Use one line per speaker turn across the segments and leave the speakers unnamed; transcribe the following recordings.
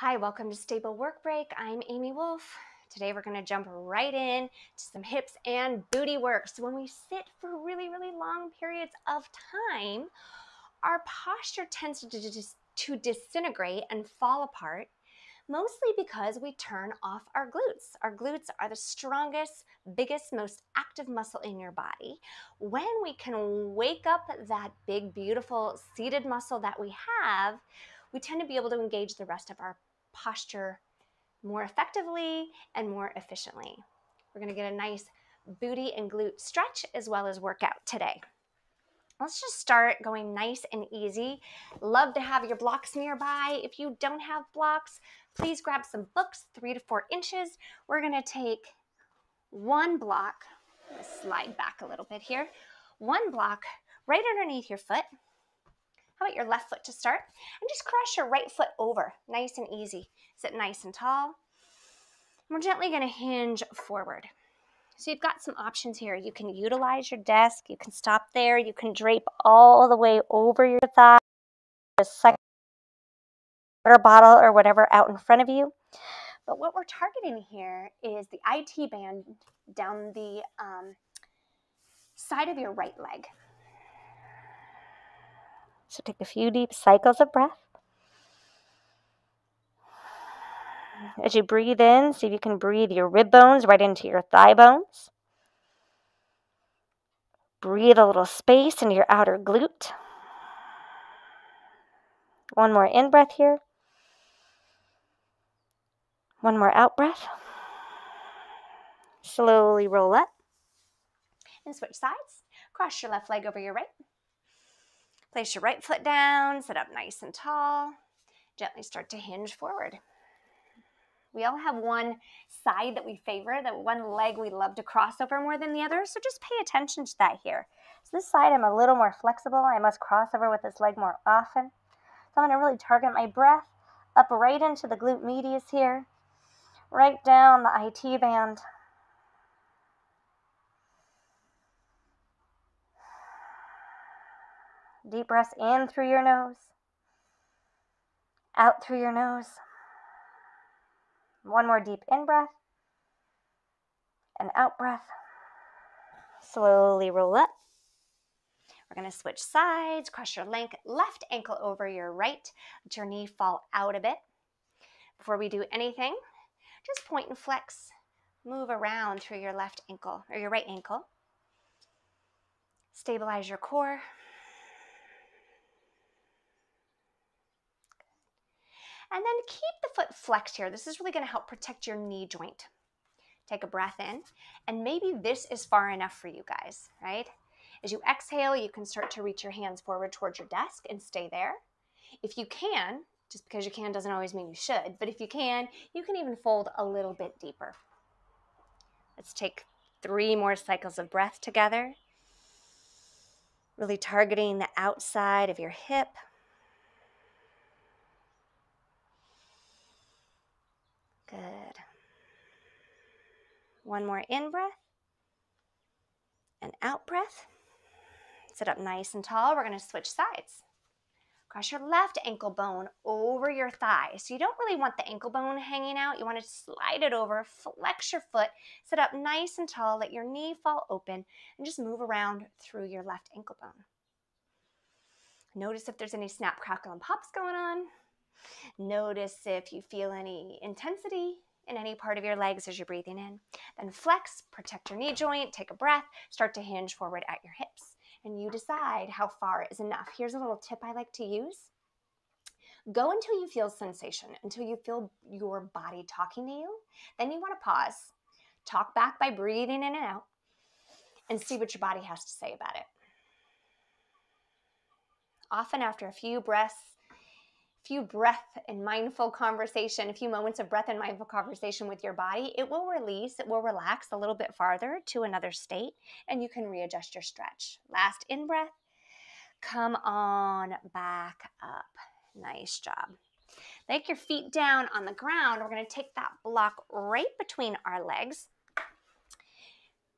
Hi, welcome to Stable Work Break. I'm Amy Wolf. Today we're going to jump right in to some hips and booty work. So when we sit for really long periods of time, our posture tends to disintegrate and fall apart, mostly because we turn off our glutes. Our glutes are the strongest, biggest, most active muscle in your body. When we can wake up that big, beautiful seated muscle that we have, we tend to be able to engage the rest of our posture more effectively and more efficiently. We're going to get a nice booty and glute stretch as well as workout today. Let's just start going nice and easy. Love to have your blocks nearby. If you don't have blocks, please grab some books, 3 to 4 inches. We're going to take one block, slide back a little bit here, one block right underneath your foot. How about your left foot to start? And just cross your right foot over, nice and easy. Sit nice and tall. We're gently going to hinge forward. So you've got some options here. You can utilize your desk. You can stop there. You can drape all the way over your thigh. A second water bottle or whatever out in front of you. But what we're targeting here is the IT band down the side of your right leg. So take a few deep cycles of breath. As you breathe in, see if you can breathe your rib bones right into your thigh bones. Breathe a little space into your outer glute. One more in breath here. One more out breath. Slowly roll up and switch sides. Cross your left leg over your right. Place your right foot down, sit up nice and tall. Gently start to hinge forward. We all have one side that we favor, that one leg we love to cross over more than the other, so just pay attention to that here. So this side I'm a little more flexible. I must cross over with this leg more often. So I'm going to really target my breath up right into the glute medius here, right down the IT band. Deep breaths in through your nose, out through your nose. One more deep in breath and out breath. Slowly roll up. We're going to switch sides. Cross your left ankle over your right. Let your knee fall out a bit. Before we do anything, just point and flex. Move around through your left ankle or your right ankle. Stabilize your core. And then keep the foot flexed here. This is really going to help protect your knee joint. Take a breath in, and maybe this is far enough for you guys, right? As you exhale, you can start to reach your hands forward towards your desk and stay there. If you can, just because you can doesn't always mean you should, but if you can even fold a little bit deeper. Let's take 3 more cycles of breath together. Really targeting the outside of your hip. Good. One more in breath and out breath. Sit up nice and tall. We're going to switch sides. Cross your left ankle bone over your thigh. So you don't really want the ankle bone hanging out. You want to slide it over, flex your foot, sit up nice and tall, let your knee fall open, and just move around through your left ankle bone. Notice if there's any snap, crackle, and pops going on. Notice if you feel any intensity in any part of your legs as you're breathing in. Then flex, protect your knee joint, take a breath, start to hinge forward at your hips. And you decide how far is enough. Here's a little tip I like to use. Go until you feel sensation, until you feel your body talking to you. Then you want to pause, talk back by breathing in and out, and see what your body has to say about it. Often after a few breath and mindful conversation, a few moments of breath and mindful conversation with your body, it will release, it will relax a little bit farther to another state, and you can readjust your stretch. Last in breath, come on back up. Nice job. Take your feet down on the ground. We're going to take that block right between our legs.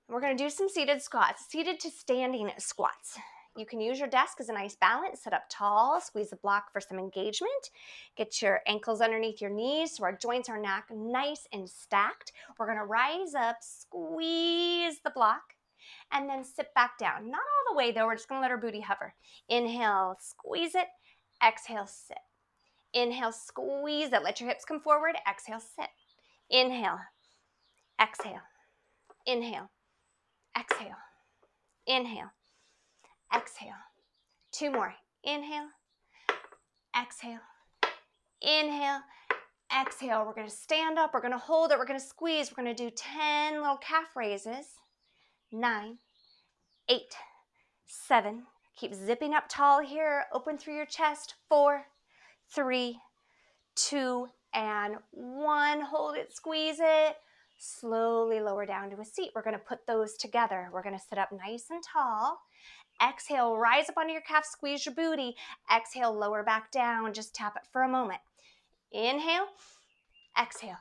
We're going to do some seated squats, seated to standing squats. You can use your desk as a nice balance. Sit up tall, squeeze the block for some engagement. Get your ankles underneath your knees so our joints are nice and stacked. We're gonna rise up, squeeze the block, and then sit back down. Not all the way though, we're just gonna let our booty hover. Inhale, squeeze it, exhale, sit. Inhale, squeeze it, let your hips come forward, exhale, sit. Inhale, exhale, inhale, exhale, inhale, exhale. 2 more. Inhale, exhale, inhale, exhale. We're gonna stand up, we're gonna hold it, we're gonna squeeze, we're gonna do 10 little calf raises. 9, 8, 7. Keep zipping up tall here, open through your chest. 4, 3, 2, and 1. Hold it, squeeze it. Slowly lower down to a seat. We're gonna put those together. We're gonna sit up nice and tall. Exhale, rise up onto your calf, squeeze your booty. Exhale, lower back down, just tap it for a moment. Inhale, exhale.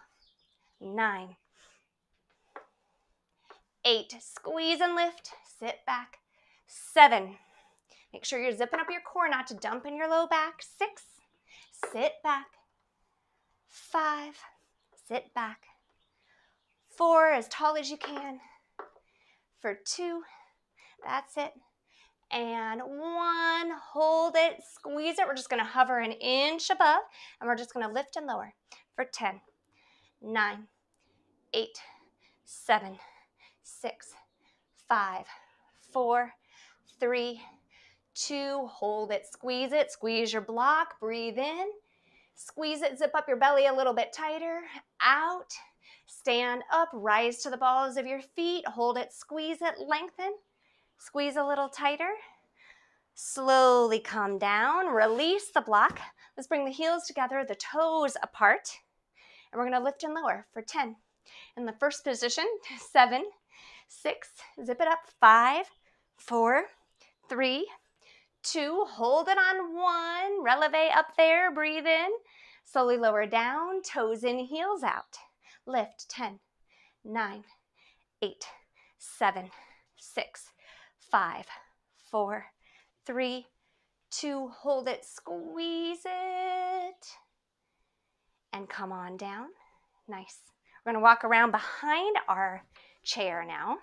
9, 8, squeeze and lift, sit back. 7, make sure you're zipping up your core not to dump in your low back. 6, sit back. 5, sit back. 4, as tall as you can. For 2, that's it. And 1, hold it, squeeze it. We're just gonna hover an inch above, and we're just gonna lift and lower for 10, 9, 8, 7, 6, 5, 4, 3, 2, hold it, squeeze your block, breathe in, squeeze it, zip up your belly a little bit tighter, out, stand up, rise to the balls of your feet, hold it, squeeze it, lengthen, squeeze a little tighter. Slowly come down, release the block. Let's bring the heels together, the toes apart, and we're gonna lift and lower for 10. In the first position, 7, 6, zip it up, 5, 4, 3, 2, hold it on 1, releve up there, breathe in, slowly lower down, toes in, heels out. Lift, 10, 9, 8, 7, 6, 5, 4, 3, 2, hold it, squeeze it, and come on down. Nice. We're gonna walk around behind our chair now.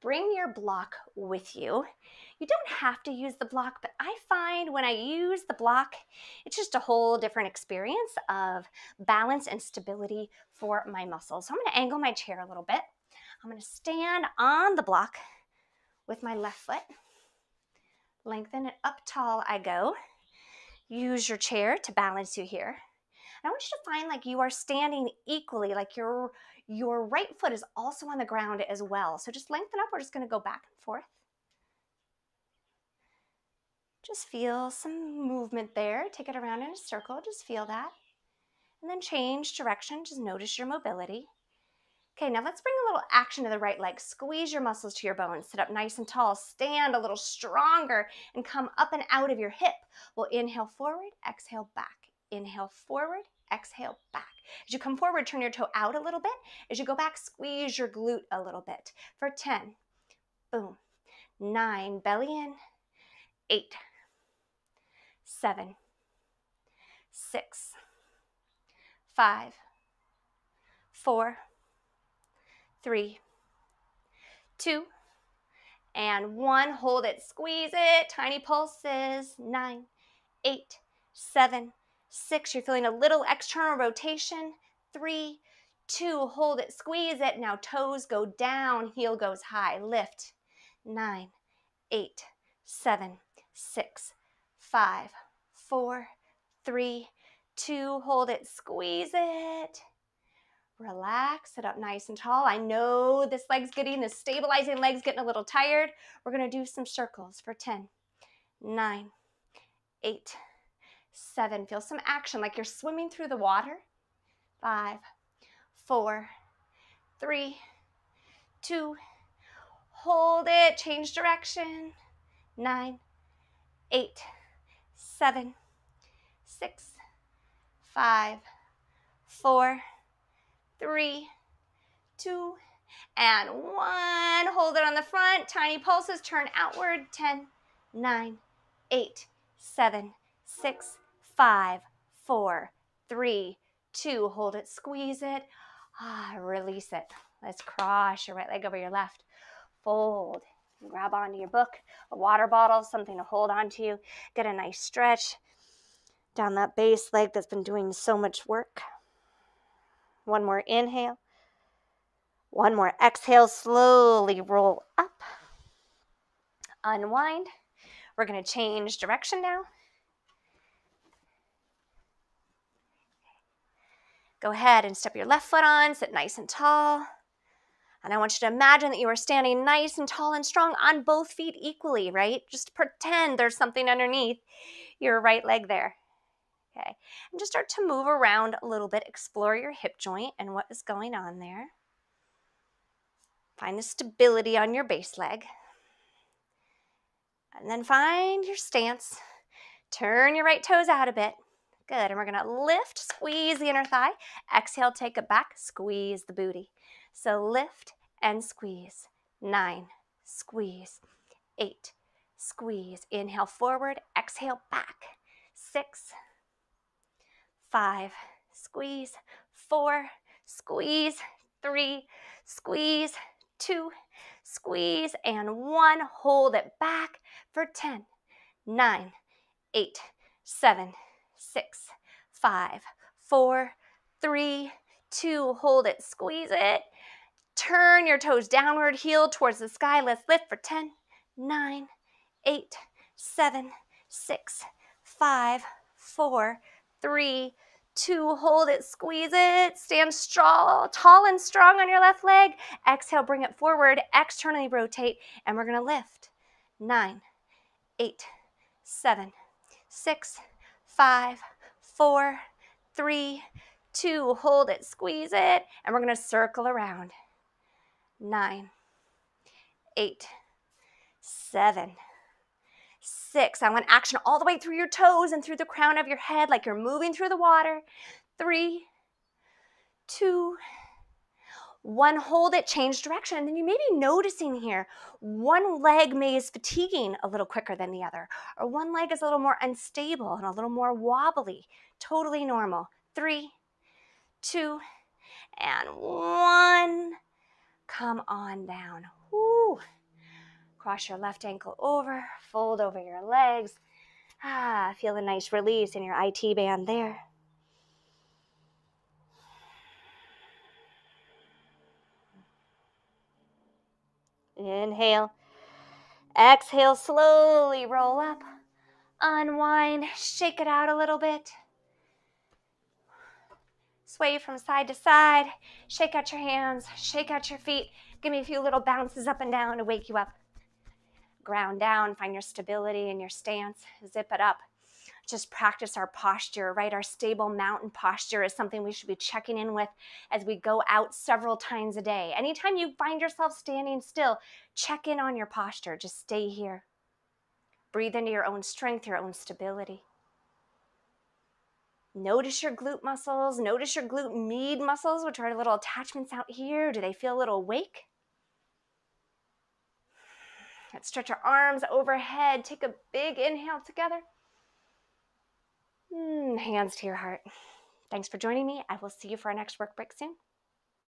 Bring your block with you. You don't have to use the block, but I find when I use the block, it's just a whole different experience of balance and stability for my muscles. So I'm gonna angle my chair a little bit. I'm gonna stand on the block with my left foot. Lengthen it up tall I go. Use your chair to balance you here. And I want you to find like you are standing equally, like your right foot is also on the ground as well. So just lengthen up. We're just going to go back and forth. Just feel some movement there. Take it around in a circle. Just feel that. And then change direction. Just notice your mobility. Okay, now let's bring a little action to the right leg. Squeeze your muscles to your bones. Sit up nice and tall. Stand a little stronger and come up and out of your hip. We'll inhale forward, exhale back. Inhale forward, exhale back. As you come forward, turn your toe out a little bit. As you go back, squeeze your glute a little bit. For 10, boom. 9, belly in. 8, 7, 6, 5, 4, 3, 2, and 1. Hold it, squeeze it, tiny pulses. 9, 8, 7, 6. You're feeling a little external rotation. 3, 2, hold it, squeeze it. Now toes go down, heel goes high. Lift. 9, 8, 7, 6, 5, 4, 3, 2. Hold it, squeeze it. Relax, sit up nice and tall. I know this stabilizing leg's getting a little tired. We're gonna do some circles for 10, 9, 8, 7. Feel some action like you're swimming through the water. 5, 4, 3, 2, hold it, change direction. 9, 8, 7, 6, 5, 4, 3, 2, and 1. Hold it on the front. Tiny pulses, turn outward. 10, 9, 8, 7, 6, 5, 4, 3, 2. Hold it, squeeze it. Release it. Let's cross your right leg over your left. Fold. Grab onto your book, a water bottle, something to hold onto you. Get a nice stretch down that base leg that's been doing so much work. One more inhale. One more exhale. Slowly roll up. Unwind. We're going to change direction now. Go ahead and step your left foot on. Sit nice and tall. And I want you to imagine that you are standing nice and tall and strong on both feet equally, right? Just pretend there's something underneath your right leg there. Okay, and just start to move around a little bit. Explore your hip joint and what is going on there. Find the stability on your base leg. And then find your stance. Turn your right toes out a bit. Good, and we're gonna lift, squeeze the inner thigh. Exhale, take it back, squeeze the booty. So lift and squeeze. 9, squeeze. 8, squeeze. Inhale forward, exhale back. 6, 5, squeeze. 4, squeeze. 3, squeeze. 2, squeeze. And 1, hold it back for 10, 9, 8, 7, 6, 5, 4, 3, 2, hold it, squeeze it. Turn your toes downward, heel towards the sky. Let's lift for 10, 9, 8, 7, 6, 5, 4, 3, 2, hold it, squeeze it. Stand strong, tall and strong on your left leg. Exhale, bring it forward, externally rotate, and we're gonna lift. 9, 8, 7, 6, 5, 4, 3, 2, hold it, squeeze it, and we're gonna circle around. 9, 8, 7, 6. I want action all the way through your toes and through the crown of your head like you're moving through the water. 3, 2, 1. Hold it, change direction. And then you may be noticing here, one leg may is fatiguing a little quicker than the other, or one leg is a little more unstable and a little more wobbly. Totally normal. 3, 2, and 1. Come on down. Woo. Cross your left ankle over, fold over your legs. Feel a nice release in your IT band there. Inhale. Exhale, slowly roll up. Unwind, shake it out a little bit. Sway from side to side. Shake out your hands, shake out your feet. Give me a few little bounces up and down to wake you up. Ground down, find your stability in your stance. Zip it up. Just practice our posture, right? Our stable mountain posture is something we should be checking in with as we go out several times a day. Anytime you find yourself standing still, check in on your posture. Just stay here. Breathe into your own strength, your own stability. Notice your glute muscles. Notice your glute med muscles, which are little attachments out here. Do they feel a little awake? Let's stretch our arms overhead. Take a big inhale together. Hands to your heart. Thanks for joining me. I will see you for our next work break soon.